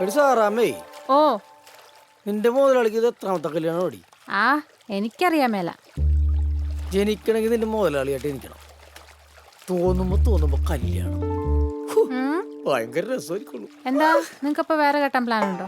എടി സാറാമ്മേ, ഓ നിന്റെ മുതലാളിക്ക് ഇത് എത്രാമത്തെ കല്യാണം ഓടി? ആ എനിക്കറിയാൻ മേല. ജനിക്കണമെങ്കിൽ നിന്റെ മുതലാളിയായിട്ട് ജനിക്കണം. തോന്നുമ്പോ കല്യാണം ഭയങ്കര രസമായിരിക്കുള്ളൂ. എന്താ നിങ്ങക്കപ്പൊ വേറെ കെട്ടാൻ പ്ലാൻ ഉണ്ടോ?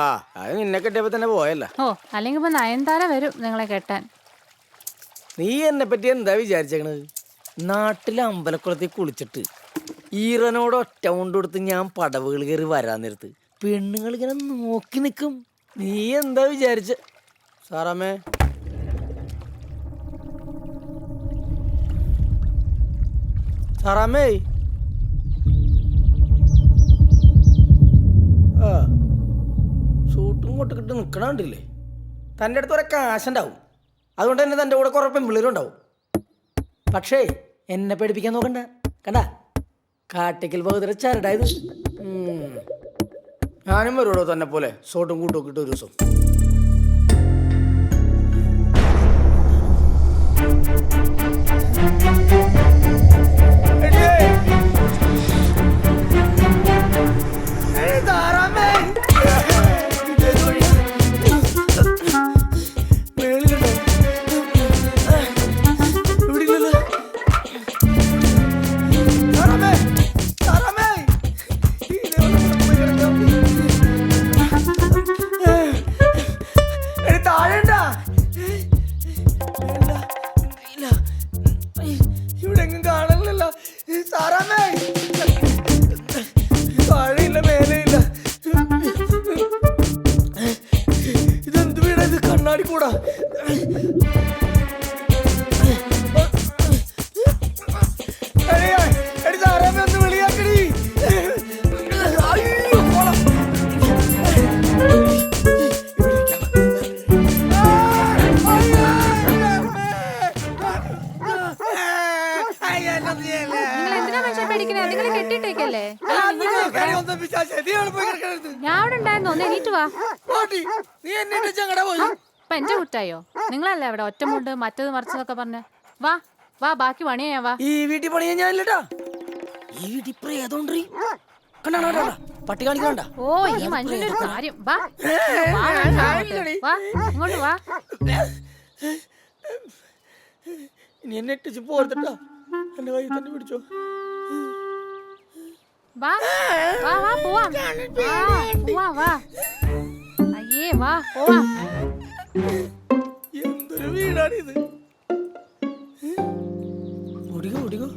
ആ, അത് നിന്നെ കെട്ടിയപ്പോ തന്നെ പോയല്ല. ഓ അല്ലെങ്കിൽ ഇപ്പൊ നയൻതാര വരും നിങ്ങളെ കെട്ടാൻ. നീ എന്നെ പറ്റി എന്താ വിചാരിച്ചേക്കണത്? നാട്ടിലെ അമ്പലക്കുളത്തിൽ കുളിച്ചിട്ട് ഈറനോട് ഒറ്റ കൊണ്ട് കൊടുത്ത് ഞാൻ പടവുകൾ കയറി വരാൻ നേരത്ത് പെണ്ണുങ്ങൾ ഇങ്ങനെ നോക്കി നിൽക്കും. നീ എന്താ വിചാരിച്ച? സാറാമ്മേ, സാറാമ്മേ, ആ സൂട്ടും കൊട്ടിക്കിട്ട് നിൽക്കണണ്ടില്ലേ? തൻ്റെ അടുത്ത് കുറെ കാശുണ്ടാവും, അതുകൊണ്ട് തന്നെ തൻ്റെ കൂടെ കുറെ പെമ്പിള്ളേരും ഉണ്ടാവും. പക്ഷേ എന്നെ പേടിപ്പിക്കാൻ നോക്കണ്ട. കണ്ട കാട്ടിക്കൽ ബഹുദര ചരടായത്. ഞാനും വരുവോ തന്നെ പോലെ സോട്ടും കൂട്ടും ഒക്കെ ഇട്ട് ഒരു ദിവസം. ഇതെന്ത് വീടാ ഇത്? കണ്ണാടി കൂടാ. ഒന്ന് വിളിയാക്കടി. ഞാൻ അവിടെ ഉണ്ടായിരുന്നു. ഒന്ന് എണീറ്റ് വാ. ഇപ്പൊ എന്റെ കുറ്റായോ? നിങ്ങളല്ലേ അവിടെ ഒറ്റമുണ്ട് മറ്റത് മറിച്ചതൊക്കെ പറഞ്ഞ. വാ വാ, ബാക്കി പണിയാ. വാ. ഈ വീട്ടിൽ പണിയാ ഞാനില്ലട്ടാ. ഈ വീട്ടിൽ പ്രേതോണ്ടീ. പട്ടി കാണിക്കണ്ട. ഓ ഈ മനുഷ്യന്റെ ഒരു കാര്യം. വാ വാ, ഇങ്ങോട്ട് വാ. ഇനി എന്നെ ഇട്ടിച്ച് പോർത്തിട്ടാ. എന്റെ കൈ തന്നെ പിടിച്ചോ. വാ വാ വാ, പോവാം. പോവാ വാ. അയ്യേ വാ, പോവാ. എന്തൊരു വീടാണിത്. ഓടിക്കോ ഓടിക്കോ.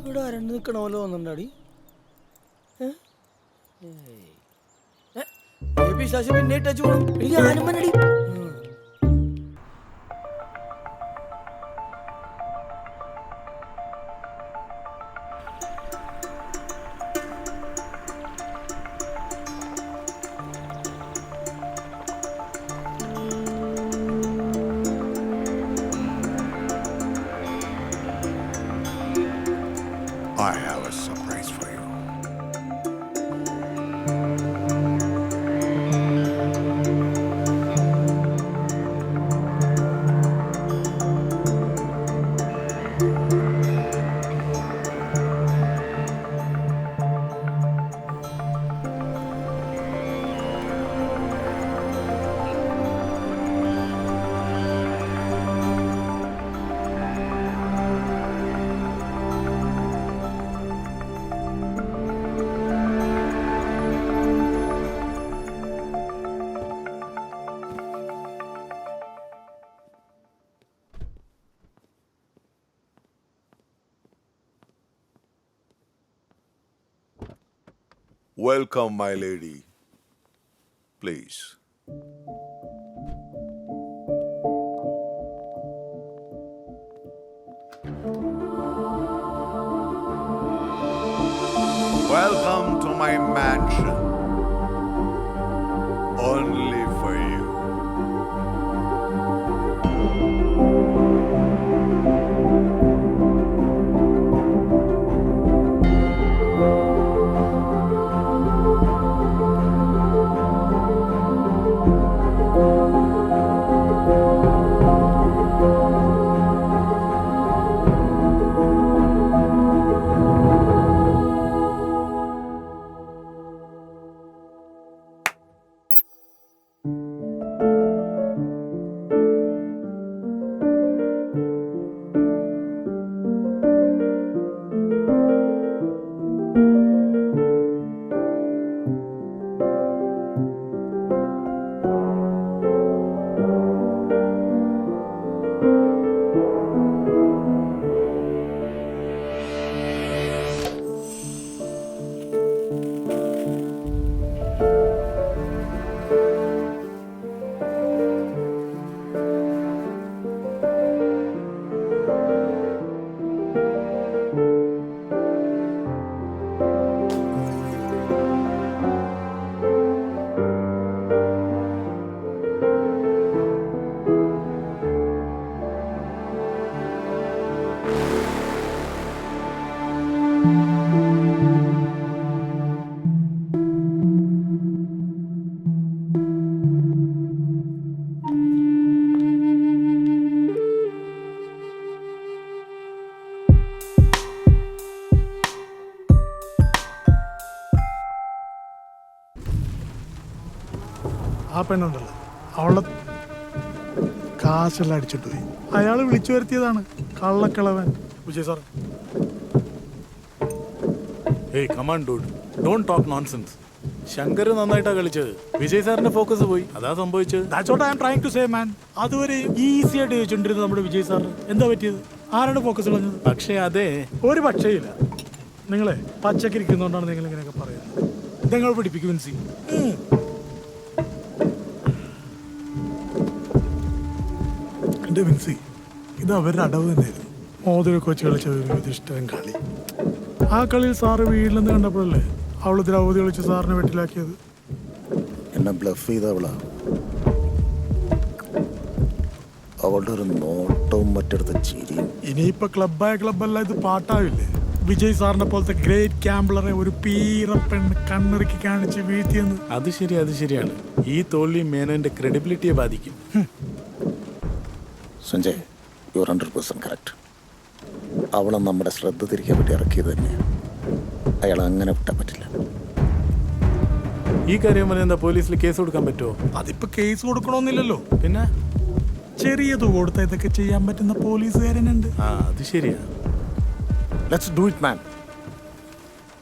ഇവിടെ ആരണ്ട് നിക്കണ പോലെ വന്നിട്ടുണ്ടാടി. പിന്നെ ഇട്ടു പോണം. ഞാനും വന്നടി. I have a surprise for you. Welcome, my lady. Please. Welcome to my mansion. Only for you. ആ പെണ്ണുണ്ടല്ലോ അവളുടെ കാശെല്ലാം അടിച്ചിട്ട് പോയി. അയാൾ വിളിച്ചു വരുത്തിയതാണ് കള്ളക്കിളവൻ. വിജയ് സാർ, ഏയ് come on dude, don't talk nonsense. Shankar നന്നായിട്ടാ കളിച്ചത്, വിജയ് സാറിന്റെ ഫോക്കസ് പോയി, അതാ സംഭവിച്ചത്. That's what I am trying to say man. അതുവരെ ഈസി ആയിട്ട് ചോദിച്ചോണ്ടിരുന്നത് നമ്മുടെ വിജയ് സാറിന് എന്താ പറ്റിയത്? ആരാണ് ഫോക്കസ് കളഞ്ഞത്? പക്ഷേ അതെ, ഒരു പക്ഷേയില്ല. നിങ്ങളെ പച്ചക്കിരിക്കുന്നതുകൊണ്ടാണ് നിങ്ങൾ ഇങ്ങനെയൊക്കെ പറയുന്നത്. നിങ്ങൾ പിടിപ്പിക്കും വിൻസി. എന്റെ വിൻസി, ഇത് അവരുടെ അടവ് തന്നെയായിരുന്നു. മോതിരൊക്കെ വെച്ച് കളിച്ച ഒരു ഇഷ്ടം കളി. ആ കളിയിൽ സാറ് വീട്ടിൽ നിന്ന് കണ്ടപ്പോഴല്ലേ അവള് ദ്രൗപതി കളിച്ച് സാറിനെ വെട്ടിലാക്കിയത്. എന്നെ ബ്ലഫ് ചെയ്തവളാ. അവളുടെ ഒരു നോട്ടവും മറ്റടുത്ത ചിരിയും. ഇനിയിപ്പോ ക്ലബായ ക്ലബല്ല, ഇത് പാട്ടാവില്ലേ? വിജയ് സാറിനെ പോലത്തെ ഗ്രേറ്റ് ക്യാമ്പിളറെ ഒരു പീറ പെണ്ണ് കണ്ണിറുക്കി കാണിച്ച് വീഴ്ത്തിയെന്ന്. അത് ശരിയാണ്. ഈ തോൽവി മേനോന്റെ ക്രെഡിബിലിറ്റിയെ ബാധിക്കും. Sanjay, you 100% correct. അവളെ നമ്മുടെ ശ്രദ്ധ തിരിക്കാൻ വേണ്ടി ഇറക്കിയത് തന്നെയാണ്. അയാൾ അങ്ങനെ വിട്ടാൻ പറ്റില്ല. ഈ കാര്യം എന്താ പോലീസിൽ കേസ് കൊടുക്കാൻ പറ്റുമോ? അതിപ്പോ കേസ് കൊടുക്കണമെന്നില്ലല്ലോ. പിന്നെ ചെറിയ തുക കൊടുത്താൽ ഇതൊക്കെ ചെയ്യാൻ പറ്റുന്ന പോലീസുകാരനുണ്ട്. അത് ശരിയാ. Let's do it man.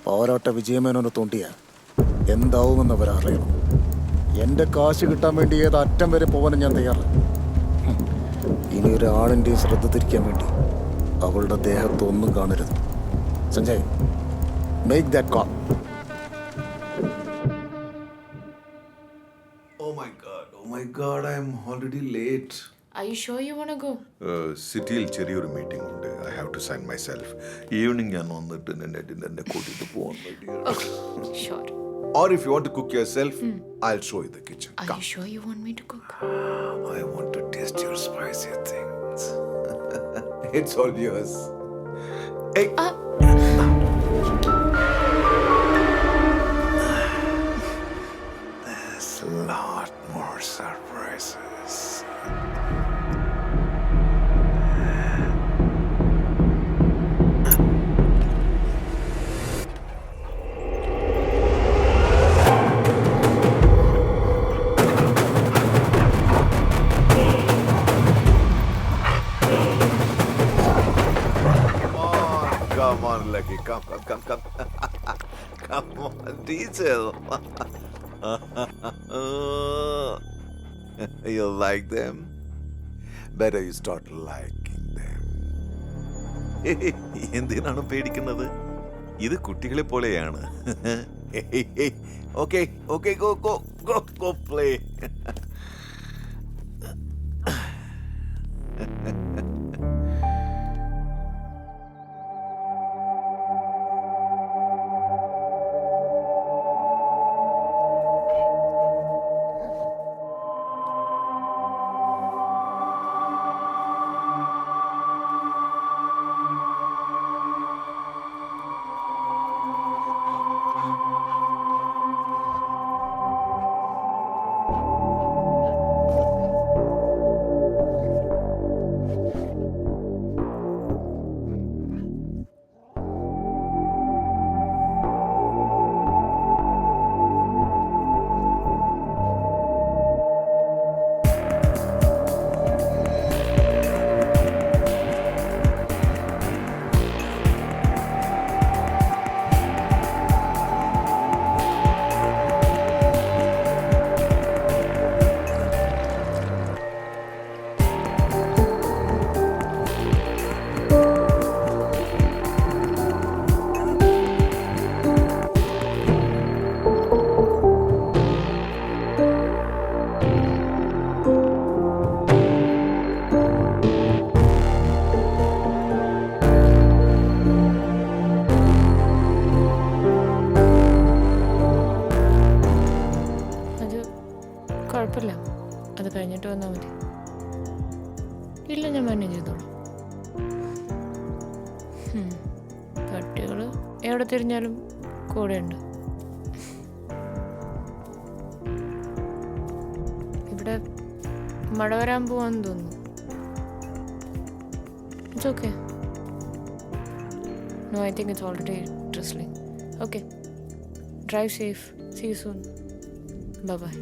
പോരാട്ട വിജയമേനോനെ തോണ്ടിയ എന്താവുമെന്ന് അവരറിയണം. എൻ്റെ കാശ് കിട്ടാൻ വേണ്ടി ഏത് അറ്റം വരെ പോകാനും ഞാൻ തയ്യാറാണ്. ഇനി ഒരാളിൻ്റെയും ശ്രദ്ധ തിരിക്കാൻ വേണ്ടി അവളുടെ ദേഹത്ത് ഒന്നും കാണരുത്. Sanjay, make that call. Oh my god, I'm already late. Are you sure you want to go? സിറ്റിയിൽ ചെറിയൊരു മീറ്റിംഗ് ഉണ്ട്. I have to sign myself. Evening ഞാൻ വന്നിട്ട് എന്നെ കൂട്ടിയിട്ട് പോകാൻ Okay, sure. Or if you want to cook yourself, I'll show you the kitchen. Are Come. you sure you want me to cook? I want to taste your spicy things. It's all yours. Hey. There's a lot more surprises. Come on, Lucky. Come. Come on, Diesel. You like them? Better you start liking them. എന്തിനാണ് പേടിക്കുന്നത്? ഇത് കുട്ടികളെ പോലെയാണ്. Okay, go play. കുഴപ്പമില്ല, അത് കഴിഞ്ഞിട്ട് വന്നാൽ മതി. ഇല്ല, ഞാൻ മാനേജ് ചെയ്തോളാം. പട്ടികൾ എവിടെ തിരിഞ്ഞാലും കൂടെയുണ്ട്. ഇവിടെ മഴ വരാൻ പോവാന്ന് തോന്നുന്നു. It's okay. No, I think it's already drizzling. Okay. Drive safe. See you soon. Bye-bye.